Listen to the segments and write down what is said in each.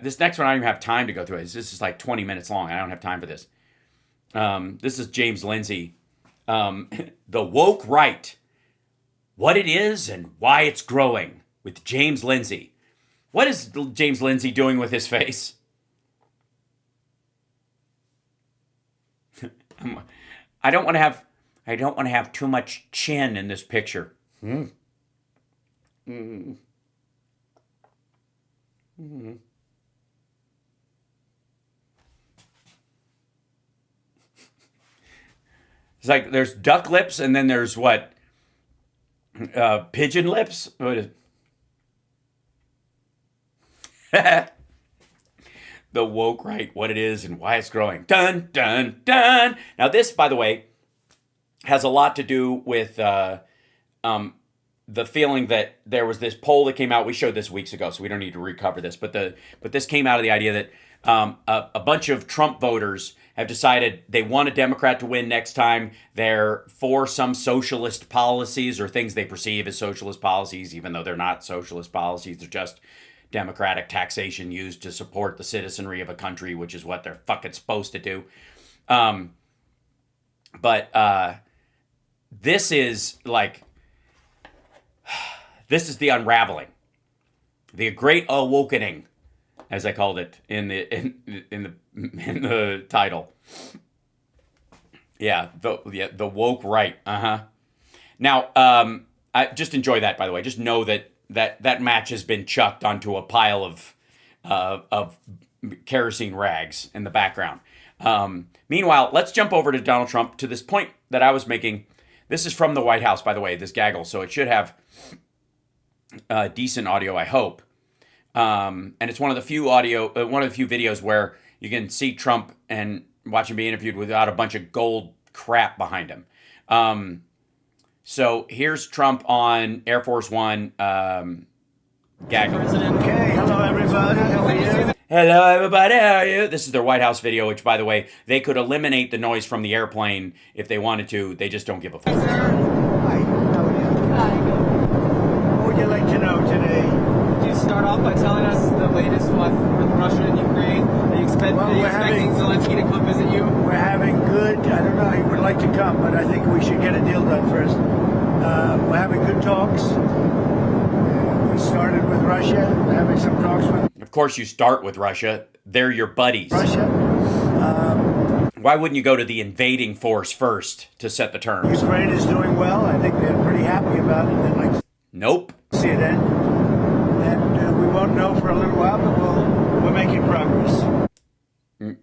This next one, I don't even have time to go through it. This is like 20 minutes long. I don't have time for this. This is James Lindsay. The woke right. What it is and why it's growing with James Lindsay. What is James Lindsay doing with his face? I don't want to have too much chin in this picture. Mm. Mm. Mm. It's like there's duck lips and then there's what? Pigeon lips? What is the woke right, what it is and why it's growing. Dun, dun, dun. Now this, by the way, has a lot to do with the feeling that there was this poll that came out. We showed this weeks ago, so we don't need to recover this. But this came out of the idea that a bunch of Trump voters have decided they want a Democrat to win next time. They're for some socialist policies or things they perceive as socialist policies, even though they're not socialist policies. They're just democratic taxation used to support the citizenry of a country, which is what they're fucking supposed to do. But this is like, this is the unraveling, the great awakening, as I called it in the title. Yeah, the woke right. Now, I just enjoy that. By the way, just know that match has been chucked onto a pile of kerosene rags in the background. Meanwhile, let's jump over to Donald Trump, to this point that I was making. This is from the White House, by the way, this gaggle, so it should have decent audio, I hope. And it's one of the few videos where you can see Trump and watch him be interviewed without a bunch of gold crap behind him. So here's Trump on Air Force One gaggle. Okay, hello everybody. How are you? Hello everybody, how are you? This is their White House video, which, by the way, they could eliminate the noise from the airplane if they wanted to. They just don't give a fuck. Hi, how are you? Hi. What would you like to know today? Do you start off by telling us the latest with Russia and Ukraine? Are you expecting Zelensky to come visit you? We're having good, I don't know, he would like to come, but I think we should get a deal done first. We're having good talks. We started with Russia, we're having some talks with Of course you start with Russia. They're your buddies. Russia. Why wouldn't you go to the invading force first to set the terms? Ukraine is doing well. I think they're pretty happy about it. They'd like to Nope. see it end. And we won't know for a little while, but we're making progress.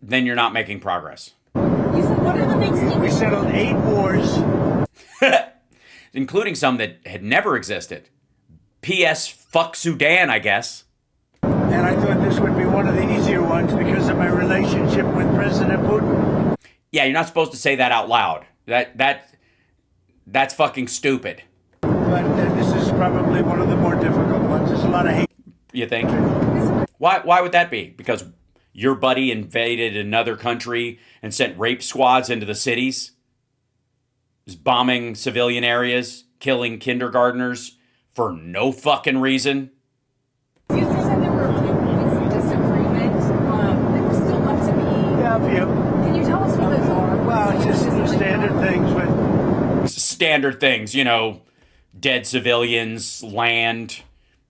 Then you're not making progress. You said, what are the big secrets? We settled 8 wars. Including some that had never existed. P.S. Fuck Sudan, I guess. And I thought this would be one of the easier ones because of my relationship with President Putin. Yeah, you're not supposed to say that out loud. That's fucking stupid. But this is probably one of the more difficult ones. There's a lot of hate. You think? Why would that be? Because your buddy invaded another country and sent rape squads into the cities? Just bombing civilian areas, killing kindergartners for no fucking reason? You said there were a few points of disagreement that were still left to be. Yeah, a few. Can you tell us what those are? Well, it's just the standard things with Standard things, you know, dead civilians, land,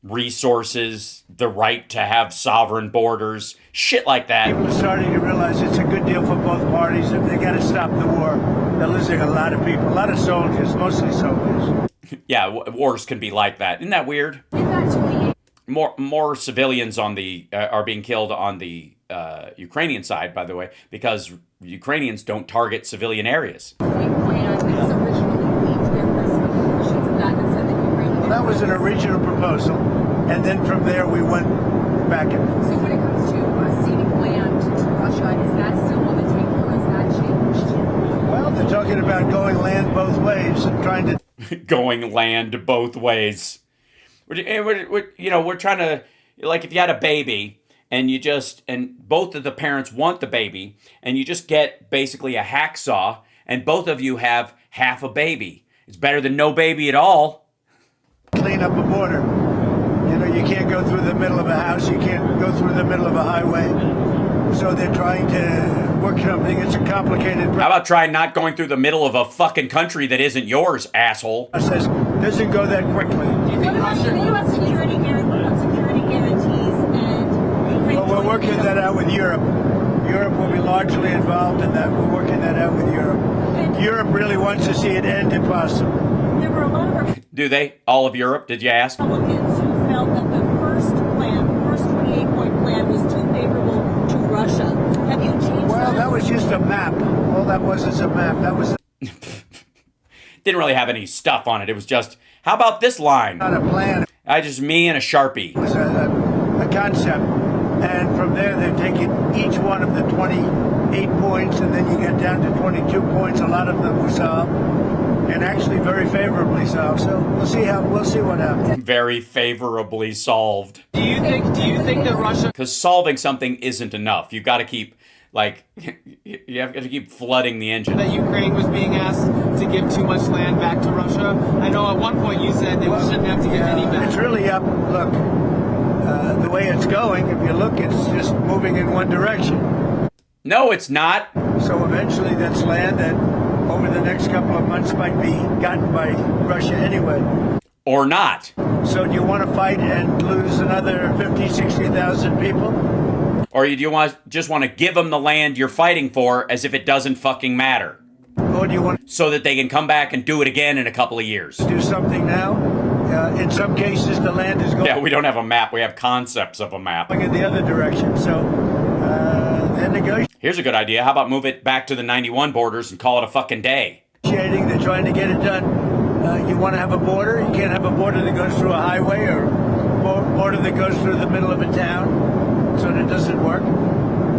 resources, the right to have sovereign borders, shit like that. people are starting to realize it's a good deal for both parties and they got to stop the war. They're losing a lot of people, a lot of soldiers, mostly soldiers. Yeah, wars can be like that. Isn't that weird? In that 28 More civilians on the are being killed on the Ukrainian side, by the way, because Ukrainians don't target civilian areas. plan, it was originally leaked their presentations of that and said that Ukraine. Well, that was an original proposal, and then from there we went back and forth. So when it comes to ceding land to Russia, is that still on the table or has that changed? Well, they're talking about going land both ways and trying to Going land both ways. We're trying to, like, if you had a baby and both of the parents want the baby and you just get basically a hacksaw and both of you have half a baby. It's better than no baby at all. clean up a border. You know, You can't go through the middle of a house. You can't go through the middle of a highway. So they're trying to work something. It's a complicated How about try not going through the middle of a fucking country that isn't yours, asshole? process. Doesn't go that quickly. think Russia? You have security guarantees and Well, we're working that out with Europe. Europe will be largely involved in that. We're working that out with Europe. Europe really wants to see it end if possible. there were a lot of Do they? All of Europe? Did you ask? Republicans who felt that the first plan, the first 28-point plan, was too favorable to Russia. Have you changed Well, that? that was just a map. All that was is a map. That was Didn't really have any stuff on it. It was just, how about this line? not a plan. Just me and a Sharpie. It was a concept. And from there, they've taken each one of the 28 points, and then you get down to 22 points. A lot of them were solved, and actually very favorably solved. So we'll see what happens. Very favorably solved. Do you think that Russia? Because solving something isn't enough. You've got to keep, you have to keep flooding the engine. That Ukraine was being asked to give too much land back to Russia? I know at one point you said they shouldn't have to give any back. It's really up. Look, the way it's going, if you look, it's just moving in one direction. No, it's not. So eventually, that's land that over the next couple of months might be gotten by Russia anyway. Or not. So do you want to fight and lose another 50, 60,000 people? Or do you just want to give them the land you're fighting for as if it doesn't fucking matter? Or do you want So that they can come back and do it again in a couple of years. to do something now? In some cases, the land is going Yeah, we don't have a map. We have concepts of a map. in the other direction. So they're negotiating. Here's a good idea. How about move it back to the 91 borders and call it a fucking day? They're trying to get it done. You want to have a border? You can't have a border that goes through a highway or a border that goes through the middle of a town. So that doesn't work.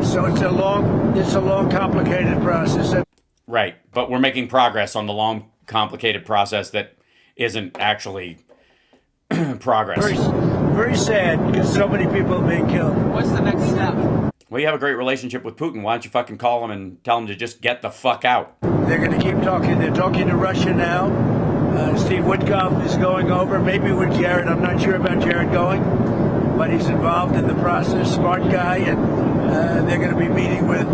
So it's a long, complicated process. Right, but we're making progress on the long, complicated process that isn't actually progress. Very, very sad because so many people are being killed. What's the next step? Well, you have a great relationship with Putin. Why don't you fucking call him and tell him to just get the fuck out? They're going to keep talking. They're talking to Russia now. Steve Witkoff is going over, maybe with Jared. I'm not sure about Jared going, but he's involved in the process. Smart guy, and they're going to be meeting with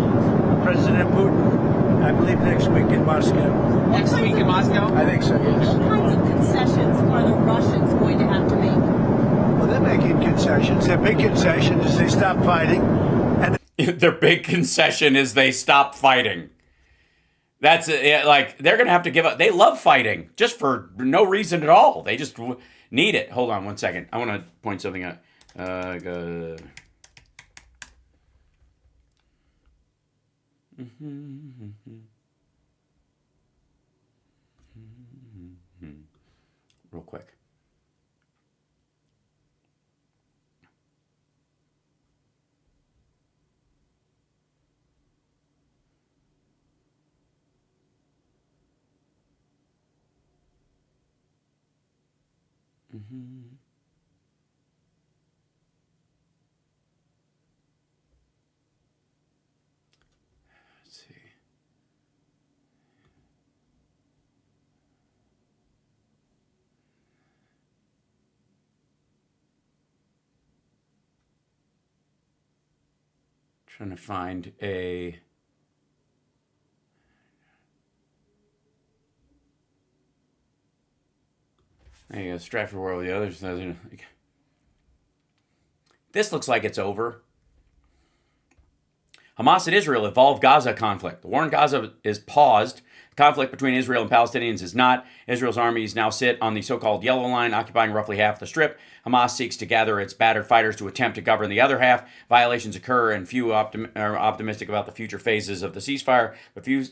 President Putin, I believe, next week in Moscow. Next week in Moscow? I think so, yes. What kinds of concessions are the Russians going to have to make? Well, they're making concessions. Their big concession is they stop fighting. And Their big concession is they stop fighting. That's like, they're going to have to give up. They love fighting just for no reason at all. They just need it. Hold on one second. I want to point something out. Real quick. Let's see. Trying to find a. There you go, Stratford World. The others. This looks like it's over. Hamas and Israel evolve Gaza conflict. The war in Gaza is paused. Conflict between Israel and Palestinians is not. Israel's armies now sit on the so-called yellow line, occupying roughly half the strip. Hamas seeks to gather its battered fighters to attempt to govern the other half. Violations occur, and few are optimistic about the future phases of the ceasefire, but few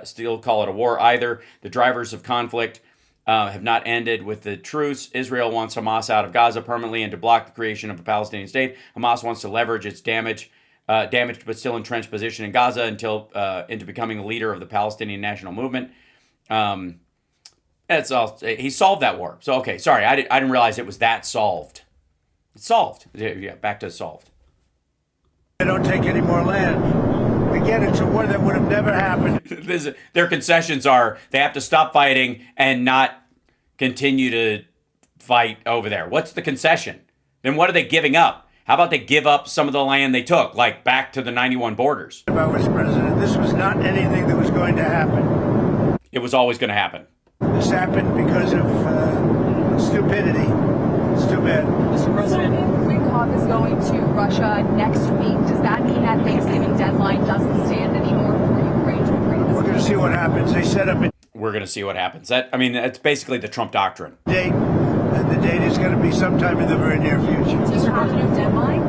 still call it a war either. The drivers of conflict have not ended with the truce. Israel wants Hamas out of Gaza permanently and to block the creation of a Palestinian state. Hamas wants to leverage its damaged but still entrenched position in Gaza into becoming a leader of the Palestinian national movement. That's all. He solved that war. So, okay, sorry, I didn't realize it was that solved. It's solved. Yeah, back to solved. they don't take any more land. Again, it's a war that would have never happened. Their concessions are they have to stop fighting and not continue to fight over there. What's the concession? Then what are they giving up? How about they give up some of the land they took, like back to the 91 borders? If I was president, this was not anything that was going to happen. It was always going to happen. This happened because of stupidity. It's too bad. Mr. President. Witkoff is going to Russia next week. Does that mean that Thanksgiving deadline doesn't stand anymore for Ukraine to agree to this? We're going to see what happens. They set up a We're going to see what happens. That's basically the Trump doctrine. date, and the date is going to be sometime in the very near future. Do you have a new deadline?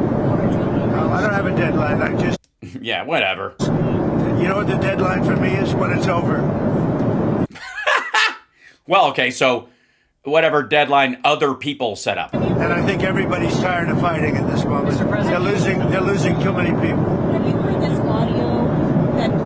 No, I don't have a deadline. I just, Yeah, whatever. you know what the deadline for me is? When it's over. Well, okay, so whatever deadline other people set up. And I think everybody's tired of fighting at this moment. Mr. President. They're losing too many people. Have you heard this audio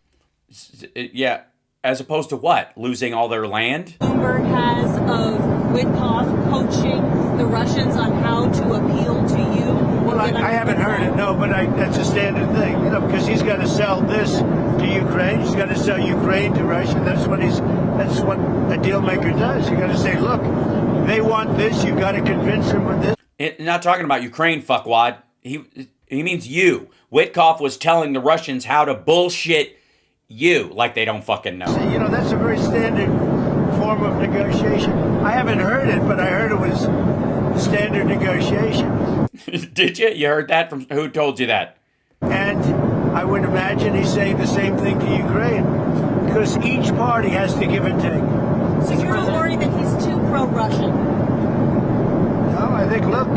that Yeah, as opposed to what? Losing all their land? Bloomberg has of Witkoff coaching the Russians on how to appeal to you? Well, I haven't heard it, no, but that's a standard thing, you know, because he's got to sell this to Ukraine. He's got to sell Ukraine to Russia. That's what a deal maker does. You got to say, look, they want this. You got to convince them with this. Not talking about Ukraine, fuckwad. He means you. Witkoff was telling the Russians how to bullshit you like they don't fucking know. You know, that's a very standard form of negotiation. I haven't heard it, but I heard it was standard negotiation. Did you? You heard that from who told you that? And I would imagine he's saying the same thing to Ukraine, because each party has to give and take. So you're worried that he's too pro-Russian? No, I think, look,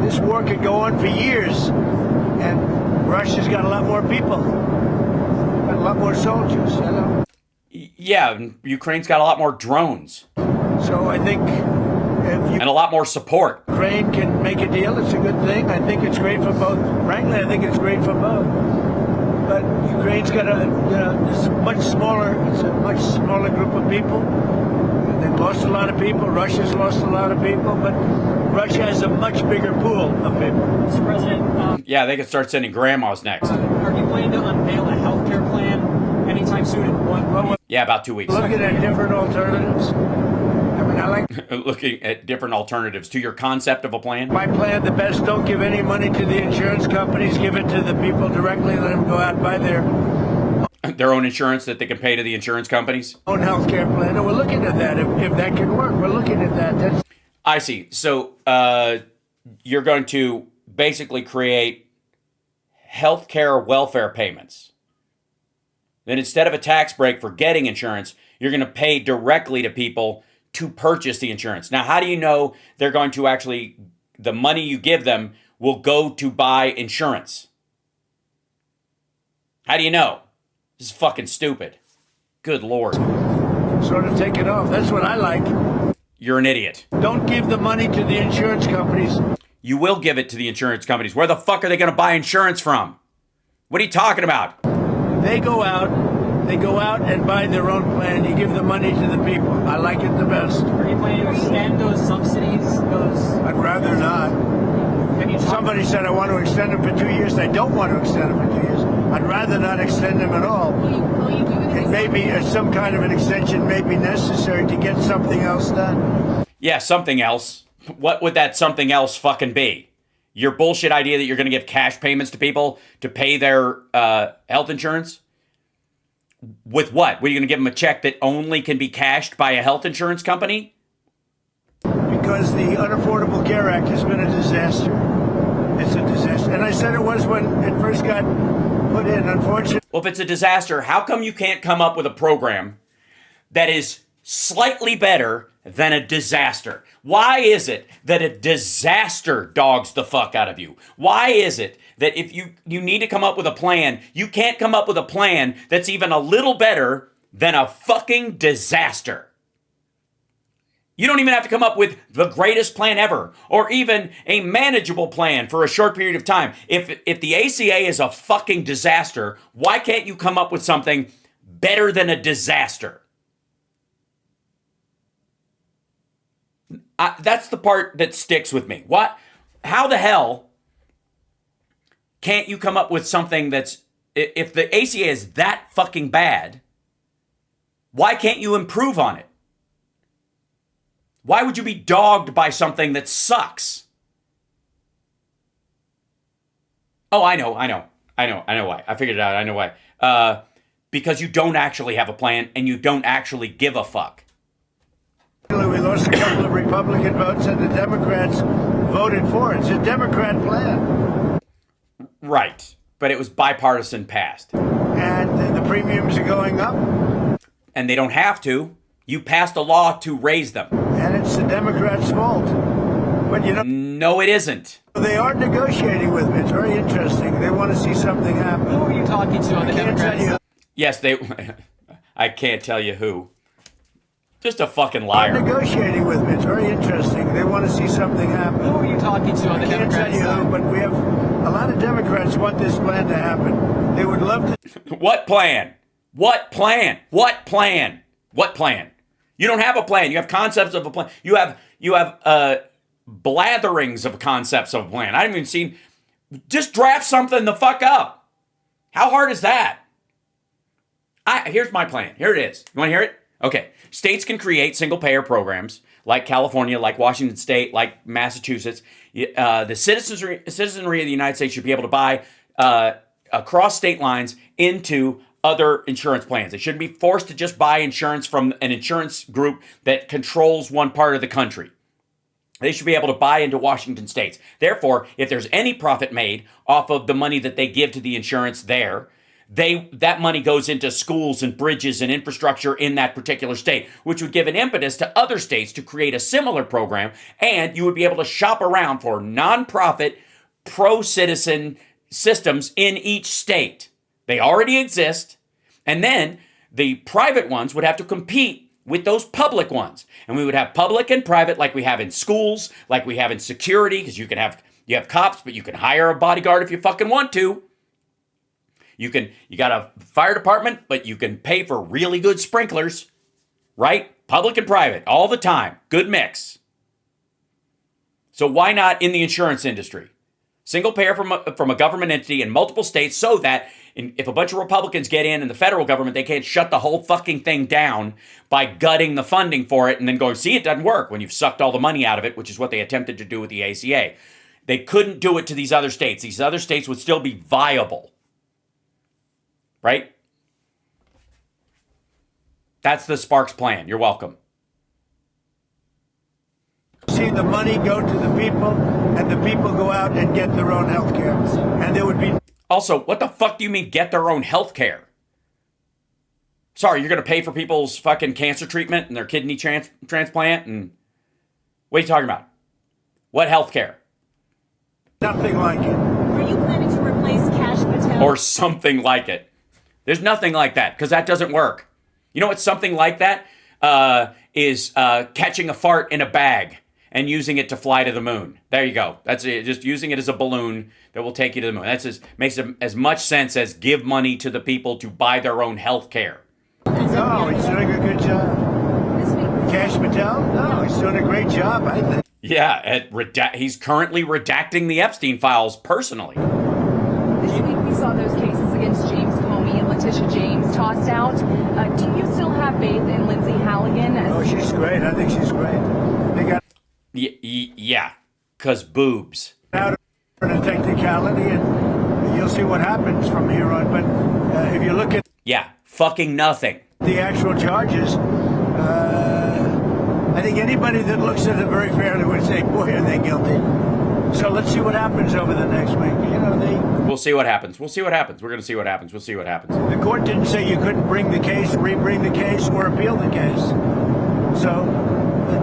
this war could go on for years, and Russia's got a lot more people, got a lot more soldiers, you know. Yeah, Ukraine's got a lot more drones So I think if and a lot more support. Ukraine can make a deal, it's a good thing. I think it's great for both. Frankly, I think it's great for both. But Ukraine's got it's much smaller. It's a much smaller group of people. They've lost a lot of people. Russia's lost a lot of people, but Russia has a much bigger pool of people. Mr. President, Yeah, they could start sending grandmas next. are you planning to unveil a health care plan anytime soon? Yeah, about 2 weeks. Looking at different alternatives. I mean, I like Looking at different alternatives to your concept of a plan. my plan the best. Don't give any money to the insurance companies. Give it to the people directly. Let them go out and buy Their own insurance that they can pay to the insurance companies. own health care plan. And we're looking at that. If that can work, we're looking at that. That's I see. So you're going to basically create healthcare welfare payments. Then instead of a tax break for getting insurance, you're going to pay directly to people to purchase the insurance. Now, how do you know they're going to actually, the money you give them will go to buy insurance? How do you know? This is fucking stupid. Good Lord. sort of taken off. That's what I like. You're an idiot. Don't give the money to the insurance companies. You will give it to the insurance companies. Where the fuck are they going to buy insurance from? What are you talking about? They go out and buy their own plan. You give the money to the people. I like it the best. Are you planning to extend those subsidies? I'd rather not. Somebody said I want to extend them for 2 years. I don't want to extend them for 2 years. I'd rather not extend them at all. Will you do it? And maybe some kind of an extension may be necessary to get something else done. Yeah, something else. What would that something else fucking be? Your bullshit idea that you're going to give cash payments to people to pay their health insurance? With what? Were you going to give them a check that only can be cashed by a health insurance company? Because the Unaffordable Care Act has been a disaster. It's a disaster. And I said it was when it first got put in, unfortunately. Well, if it's a disaster, how come you can't come up with a program that is slightly better than a disaster? Why is it that a disaster dogs the fuck out of you? Why is it that if you need to come up with a plan, you can't come up with a plan that's even a little better than a fucking disaster? You don't even have to come up with the greatest plan ever or even a manageable plan for a short period of time. If the ACA is a fucking disaster, why can't you come up with something better than a disaster? That's the part that sticks with me. What? How the hell can't you come up with something that's, if the ACA is that fucking bad, why can't you improve on it? Why would you be dogged by something that sucks? Oh, I know why. I figured it out. I know why. Because you don't actually have a plan and you don't actually give a fuck. We lost a couple of Republican votes, and the Democrats voted for it. It's a Democrat plan. Right. But it was bipartisan passed. And the premiums are going up. And they don't have to. You passed a law to raise them. And it's the Democrats' fault. But you know, no, it isn't. They are negotiating with me. It's very interesting. They want to see something happen. Who are you talking to on the Democrats? Yes, they. I can't tell you who. Just a fucking liar. They're negotiating with me. It's very interesting. They want to see something happen. Who are you talking to on the Democrats? I can't tell you who, but we have a lot of Democrats want this plan to happen. They would love to. What plan? What plan? What plan? What plan? You don't have a plan. You have concepts of a plan. You have blatherings of concepts of a plan. I haven't even seen. Just draft something the fuck up. How hard is that? Here's my plan. Here it is. You want to hear it? Okay. States can create single-payer programs like California, like Washington State, like Massachusetts. The citizenry of the United States should be able to buy across state lines into other insurance plans. They shouldn't be forced to just buy insurance from an insurance group that controls one part of the country. They should be able to buy into Washington states. Therefore, if there's any profit made off of the money that they give to the insurance there, that money goes into schools and bridges and infrastructure in that particular state, which would give an impetus to other states to create a similar program, and you would be able to shop around for nonprofit, pro-citizen systems in each state. They already exist, and then the private ones would have to compete with those public ones, and we would have public and private like we have in schools, like we have in security, because you have cops, but you can hire a bodyguard if you fucking want to. You got a fire department, but you can pay for really good sprinklers, right? Public and private, all the time. Good mix. So why not in the insurance industry? Single payer from a government entity in multiple states so that if a bunch of Republicans get in the federal government, they can't shut the whole fucking thing down by gutting the funding for it and then going, see, it doesn't work when you've sucked all the money out of it, which is what they attempted to do with the ACA. They couldn't do it to these other states. These other states would still be viable. Right? That's the Sparks plan. You're welcome. See the money go to the people, and the people go out and get their own health care. And there would be... Also, what the fuck do you mean get their own health care? Sorry, you're going to pay for people's fucking cancer treatment and their kidney transplant? And what are you talking about? What health care? Nothing like it. Are you planning to replace Cash Patel? Or something like it. There's nothing like that, because that doesn't work. You know what something like that is? Catching a fart in a bag and using it to fly to the moon. There you go. That's it. Just using it as a balloon that will take you to the moon. Makes as much sense as give money to the people to buy their own health care. No, he's doing a good job. Cash Patel? No, he's doing a great job, I think. Yeah, he's currently redacting the Epstein files personally. This week we saw those cases against James Comey and Letitia James tossed out. Do you still have faith in Lindsay Halligan? Oh, she's great. I think she's great. They got yeah, because boobs. out of a technicality, and you'll see what happens from here on. But if you look at fucking nothing. The actual charges, I think anybody that looks at it very fairly would say, boy, are they guilty. So let's see what happens over the next week. We'll see what happens. We're going to see what happens. We'll see what happens. The court didn't say you couldn't bring the case, re-bring the case, or appeal the case. So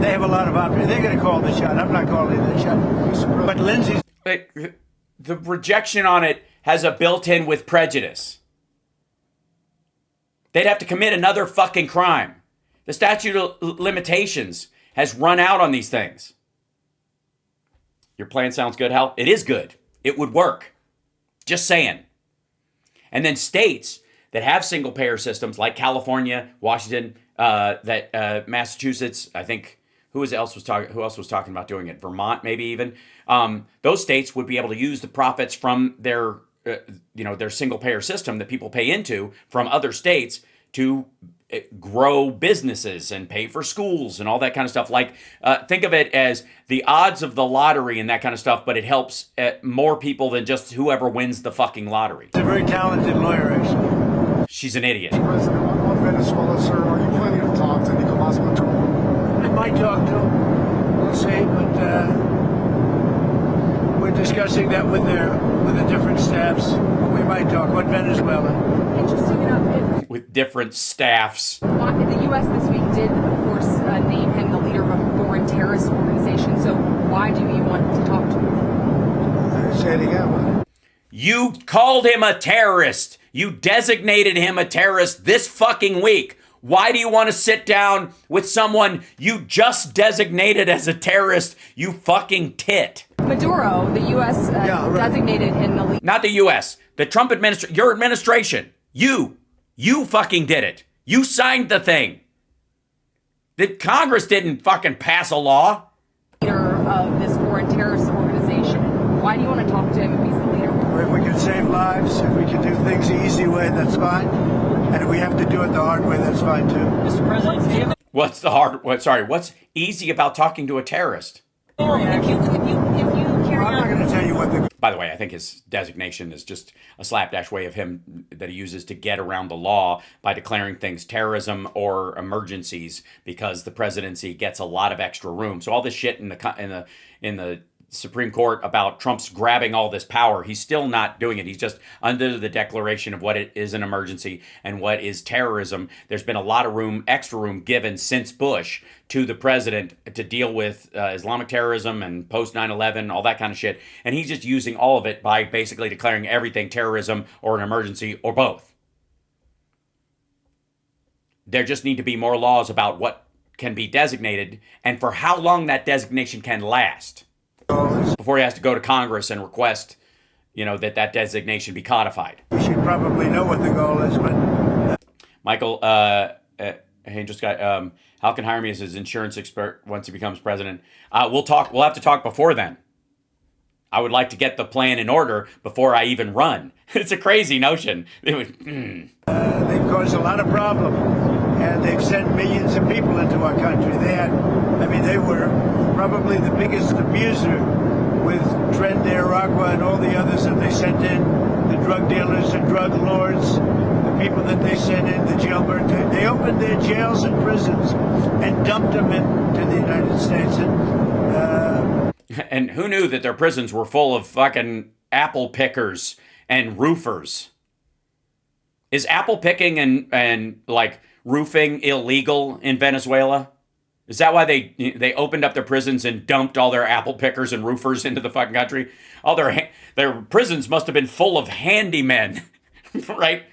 they have a lot of options. They're going to call the shot. I'm not calling the shot. But Lindsay's... The rejection on it has a built-in with prejudice. They'd have to commit another fucking crime. The statute of limitations has run out on these things. Your plan sounds good, Hal? It is good. It would work. Just saying. And then states that have single-payer systems like California, Washington, Massachusetts, I think, who else was talking about doing it? Vermont, maybe even. Those states would be able to use the profits from their single-payer system that people pay into from other states to grow businesses and pay for schools and all that kind of stuff. Like, think of it as the odds of the lottery and that kind of stuff, but it helps more people than just whoever wins the fucking lottery. He's a very talented lawyer, actually. She's an idiot. President, on Venezuela, sir, are you planning to talk to Nicolás Maduro? I might talk to him. We'll see, but we're discussing that with the different staffs. We might talk about Venezuela. Interesting enough, With different staffs. the U.S. this week did, of course, name him the leader of a foreign terrorist organization. So why do you want to talk to him? Say it again. You called him a terrorist. You designated him a terrorist this fucking week. Why do you want to sit down with someone you just designated as a terrorist, you fucking tit? Maduro, the U.S. Designated him the leader. Not the U.S. The Trump administration, your administration. You fucking did it. You signed the thing. The Congress didn't fucking pass a law. Leader of this foreign terrorist organization. Why do you want to talk to him if he's the leader? If we can save lives, if we can do things the easy way, that's fine. And if we have to do it the hard way, that's fine too. Mr. President, do you have What's the hard? What's easy about talking to a terrorist? Well, if you carry I'm not on. going to tell you what the By the way, I think his designation is just a slapdash way of him that he uses to get around the law by declaring things terrorism or emergencies, because the presidency gets a lot of extra room. So all this shit in the Supreme Court about Trump's grabbing all this power, he's still not doing it. He's just under the declaration of what it is an emergency and what is terrorism. There's been a lot of room, extra room given since Bush to the president to deal with Islamic terrorism and post 9/11, all that kind of shit. And he's just using all of it by basically declaring everything terrorism or an emergency or both. There just need to be more laws about what can be designated and for how long that designation can last before he has to go to Congress and request, that designation be codified. we should probably know what the goal is, but Michael, hey, just got, Hal can hire me as his insurance expert once he becomes president. We'll have to talk before then. I would like to get the plan in order before I even run. It's a crazy notion. they've caused a lot of problems, and they've sent millions of people into our country. They were probably the biggest abuser with Tren de Aragua and all the others that they sent in, the drug dealers and drug lords, the people that they sent in, the jailbird. They opened their jails and prisons and dumped them into the United States. And who knew that their prisons were full of fucking apple pickers and roofers? Is apple picking and like roofing illegal in Venezuela? Is that why they opened up their prisons and dumped all their apple pickers and roofers into the fucking country? All their prisons must have been full of handymen, right?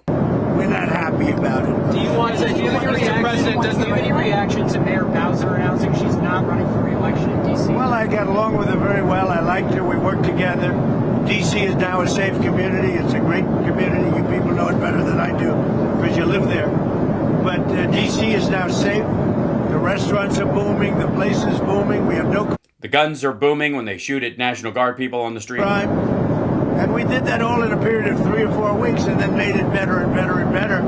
We're not happy about it. do you want to, Mr. President, does the any reaction to Mayor Bowser announcing she's not running for re-election in D.C.? Well, I got along with her very well. I liked her. We worked together. D.C. is now a safe community. It's a great community. You people know it better than I do because you live there. But D.C. is now safe. The restaurants are booming. The place is booming. We have no The guns are booming when they shoot at National Guard people on the street. crime. And we did that all in a period of 3 or 4 weeks and then made it better and better and better.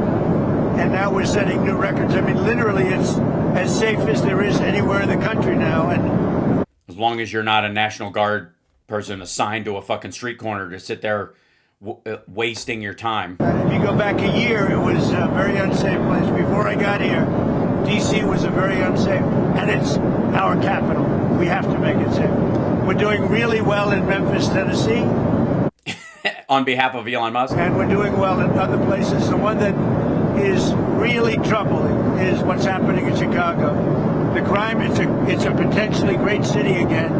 And now we're setting new records. I mean, literally, it's as safe as there is anywhere in the country now. And As long as you're not a National Guard person assigned to a fucking street corner to sit there wasting your time. if you go back a year, it was a very unsafe place. Before I got here, D.C. was a very unsafe, and it's our capital. We have to make it safe. We're doing really well in Memphis, Tennessee, On behalf of Elon Musk. and we're doing well in other places. The one that is really troubling is what's happening in Chicago. The crime, it's a potentially great city again,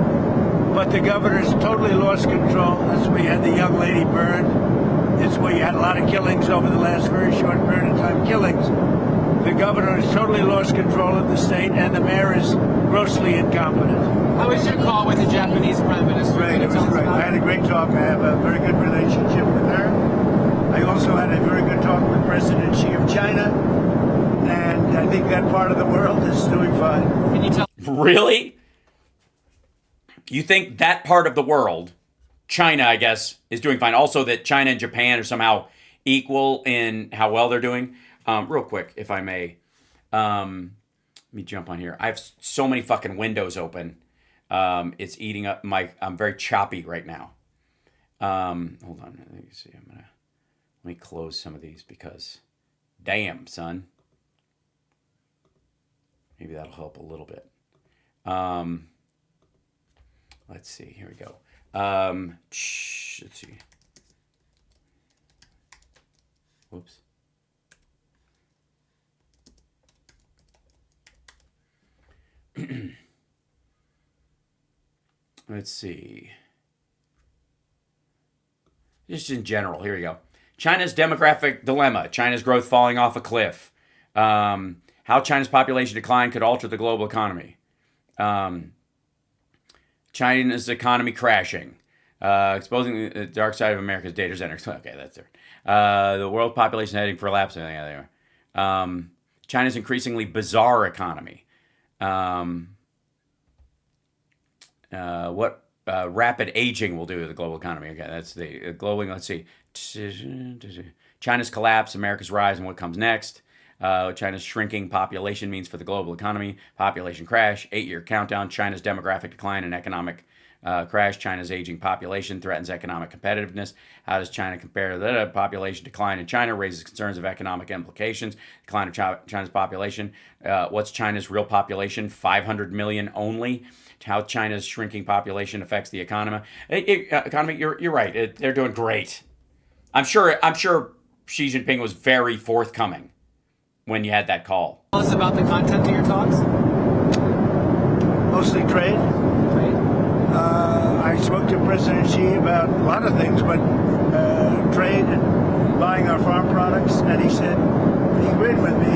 but the governor's totally lost control. That's where you had the young lady burned. It's where you had a lot of killings over the last very short period of time. Killings. The governor has totally lost control of the state, and the mayor is grossly incompetent. How was your call with the Japanese Prime Minister? Great, it was great. I had a great talk. I have a very good relationship with her. I also had a very good talk with President Xi of China, and I think that part of the world is doing fine. Can you tell Really? You think that part of the world, China, I guess, is doing fine? Also that China and Japan are somehow equal in how well they're doing? Real quick, if I may. Let me jump on here. I have so many fucking windows open. It's eating up I'm very choppy right now. Hold on. Let me see. Let me close some of these because, damn, son. Maybe that'll help a little bit. Let's see. Here we go. Let's see. Whoops. Let's see. Just in general, here we go. China's demographic dilemma. China's growth falling off a cliff. How China's population decline could alter the global economy. China's economy crashing. Exposing the dark side of America's data centers. Okay, that's there. The world population heading for lapse. Yeah, they are. China's increasingly bizarre economy. What rapid aging will do to the global economy. Okay, that's the global. Let's see. China's collapse, America's rise, and what comes next. China's shrinking population means for the global economy. Population crash, 8-year countdown. China's demographic decline and economic crash. China's aging population threatens economic competitiveness. How does China compare to the population decline in China? Raises concerns of economic implications. Decline of China's population. What's China's real population? 500 million only. How China's shrinking population affects the economy. Economy. You're right. They're doing great. I'm sure Xi Jinping was very forthcoming when you had that call. Tell us about the content of your talks. Mostly trade. I spoke to President Xi about a lot of things, but trade and buying our farm products, and he said he agreed with me.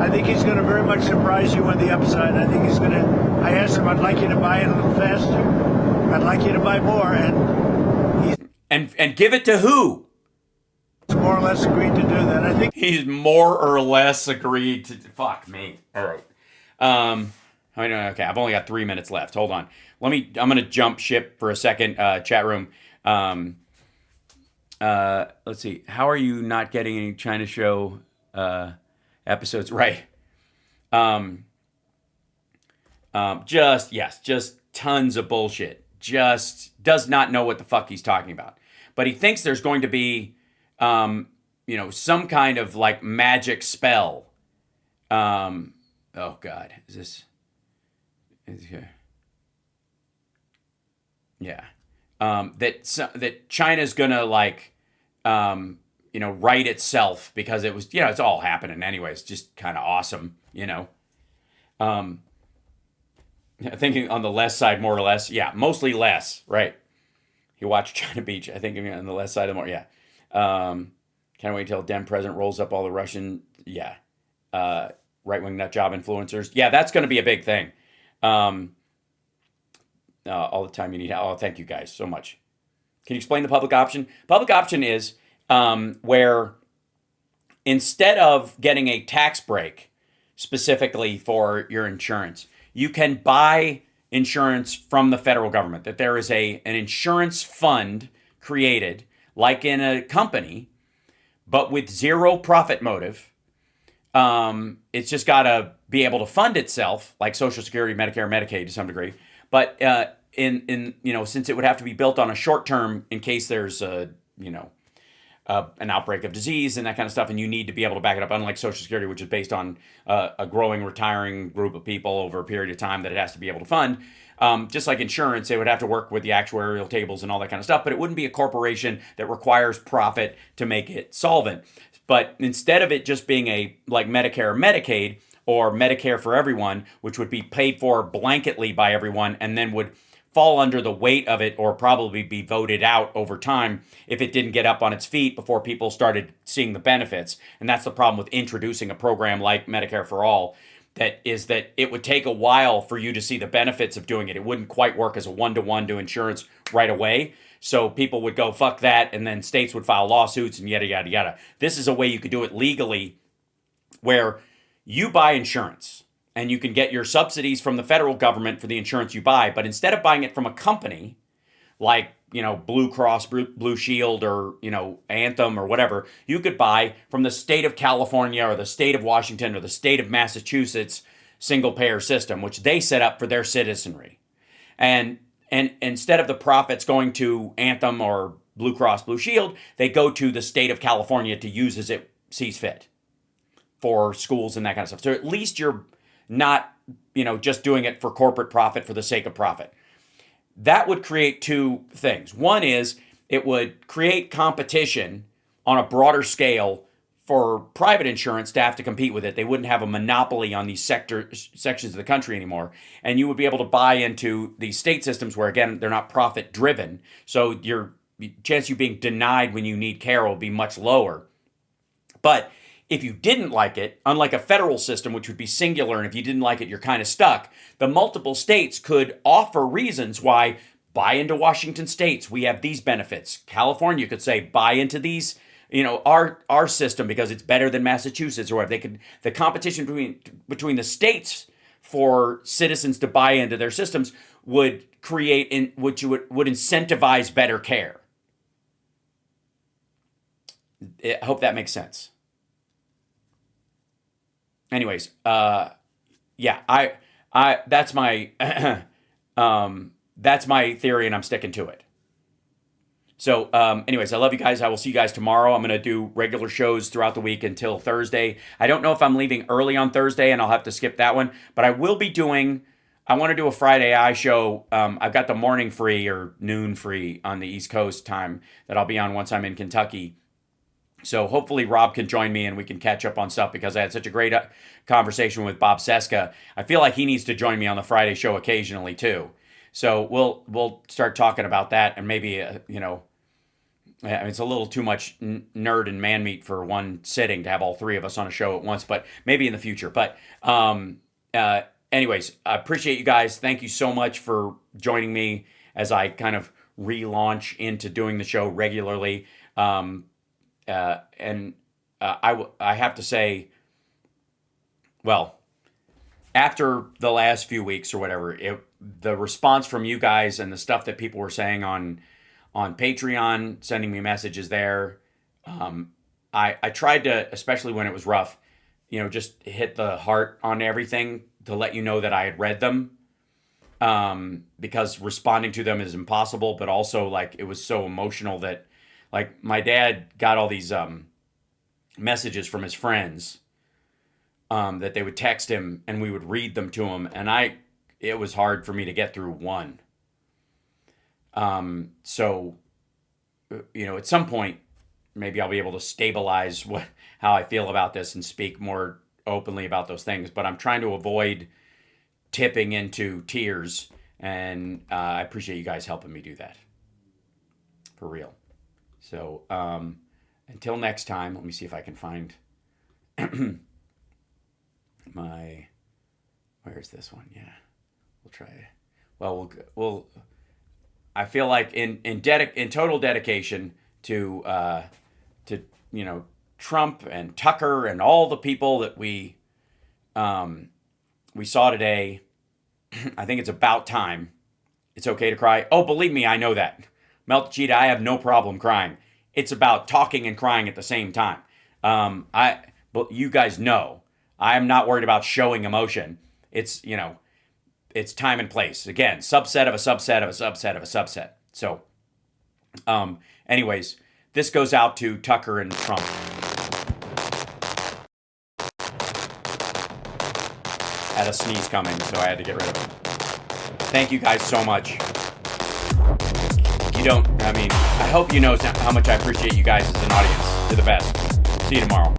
I think he's gonna very much surprise you on the upside. I asked him, I'd like you to buy it a little faster. I'd like you to buy more, and give it to who? He's more or less agreed to do that. I think he's more or less agreed to. Fuck me. All right. Okay, I've only got 3 minutes left. Hold on. I'm gonna jump ship for a second. Chat room. Let's see. How are you not getting any China show episodes right? Just tons of bullshit. Just does not know what the fuck he's talking about. But he thinks there's going to be, some kind of like magic spell. Oh God, is this? Yeah. That China's gonna right itself because it was, it's all happening anyways. Just kind of awesome, Thinking on the less side, more or less. Yeah, mostly less, right? You watch China Beach, I think on the less side of more, yeah. Can't wait till Dem president rolls up all the Russian, right-wing nut job influencers. Yeah, that's going to be a big thing. All the time you need. Oh, thank you guys so much. Can you explain the public option? Public option is where instead of getting a tax break specifically for your insurance, you can buy insurance from the federal government. That there is an insurance fund created, like in a company, but with zero profit motive. It's just got to be able to fund itself, like Social Security, Medicare, Medicaid to some degree. But since it would have to be built on a short term in case there's an outbreak of disease and that kind of stuff, and you need to be able to back it up, unlike Social Security, which is based on a growing, retiring group of people over a period of time that it has to be able to fund. Just like insurance, they would have to work with the actuarial tables and all that kind of stuff, but it wouldn't be a corporation that requires profit to make it solvent. But instead of it just being like Medicare or Medicaid or Medicare for everyone, which would be paid for blanketly by everyone and then would fall under the weight of it or probably be voted out over time if it didn't get up on its feet before people started seeing the benefits. And that's the problem with introducing a program like Medicare for All, that it would take a while for you to see the benefits of doing it. It wouldn't quite work as a one-to-one to insurance right away. So people would go, fuck that, and then states would file lawsuits and yada, yada, yada. This is a way you could do it legally where you buy insurance and you can get your subsidies from the federal government for the insurance you buy, but instead of buying it from a company like Blue Cross Blue Shield or Anthem or whatever, you could buy from the state of California or the state of Washington or the state of Massachusetts single payer system, which they set up for their citizenry. And instead of the profits going to Anthem or Blue Cross Blue Shield, they go to the state of California to use as it sees fit for schools and that kind of stuff. So at least you're not, just doing it for corporate profit for the sake of profit. That would create two things. One is it would create competition on a broader scale for private insurance to have to compete with it. They wouldn't have a monopoly on these sections of the country anymore. And you would be able to buy into these state systems where, again, they're not profit driven. So your chance of you being denied when you need care will be much lower. But if you didn't like it, unlike a federal system, which would be singular, and if you didn't like it, you're kind of stuck, the multiple states could offer reasons why buy into Washington states. We have these benefits. California could say buy into these, our system because it's better than Massachusetts or whatever. The competition between the states for citizens to buy into their systems would create would incentivize better care. I hope that makes sense. Anyways, yeah, I that's my that's my theory, and I'm sticking to it. So, anyways, I love you guys. I will see you guys tomorrow. I'm going to do regular shows throughout the week until Thursday. I don't know if I'm leaving early on Thursday, and I'll have to skip that one. But I will be doing. I want to do a Friday AI show. I've got the morning free or noon free on the East Coast time that I'll be on once I'm in Kentucky. So hopefully Rob can join me and we can catch up on stuff because I had such a great conversation with Bob Seska. I feel like he needs to join me on the Friday show occasionally too. So we'll start talking about that, and maybe it's a little too much nerd and man meat for one sitting to have all three of us on a show at once, but maybe in the future. But anyways, I appreciate you guys. Thank you so much for joining me as I kind of relaunch into doing the show regularly. I have to say, well, after the last few weeks or whatever, the response from you guys and the stuff that people were saying on Patreon, sending me messages there, I tried to, especially when it was rough, just hit the heart on everything to let you know that I had read them, because responding to them is impossible, but also like it was so emotional that. Like, my dad got all these messages from his friends that they would text him, and we would read them to him, and it was hard for me to get through one. So, at some point, maybe I'll be able to stabilize how I feel about this and speak more openly about those things, but I'm trying to avoid tipping into tears, and I appreciate you guys helping me do that. For real. So, until next time, let me see if I can find where's this one? Yeah, we'll try. Well, I feel like in total dedication to Trump and Tucker and all the people that we saw today, I think it's about time. It's okay to cry. Oh, believe me, I know that. Melchita, I have no problem crying. It's about talking and crying at the same time. But you guys know, I am not worried about showing emotion. It's time and place. Again, subset of a subset of a subset of a subset. So, anyways, this goes out to Tucker and Trump. Had a sneeze coming, so I had to get rid of it. Thank you guys so much. I hope you know how much I appreciate you guys as an audience. You're the best. See you tomorrow.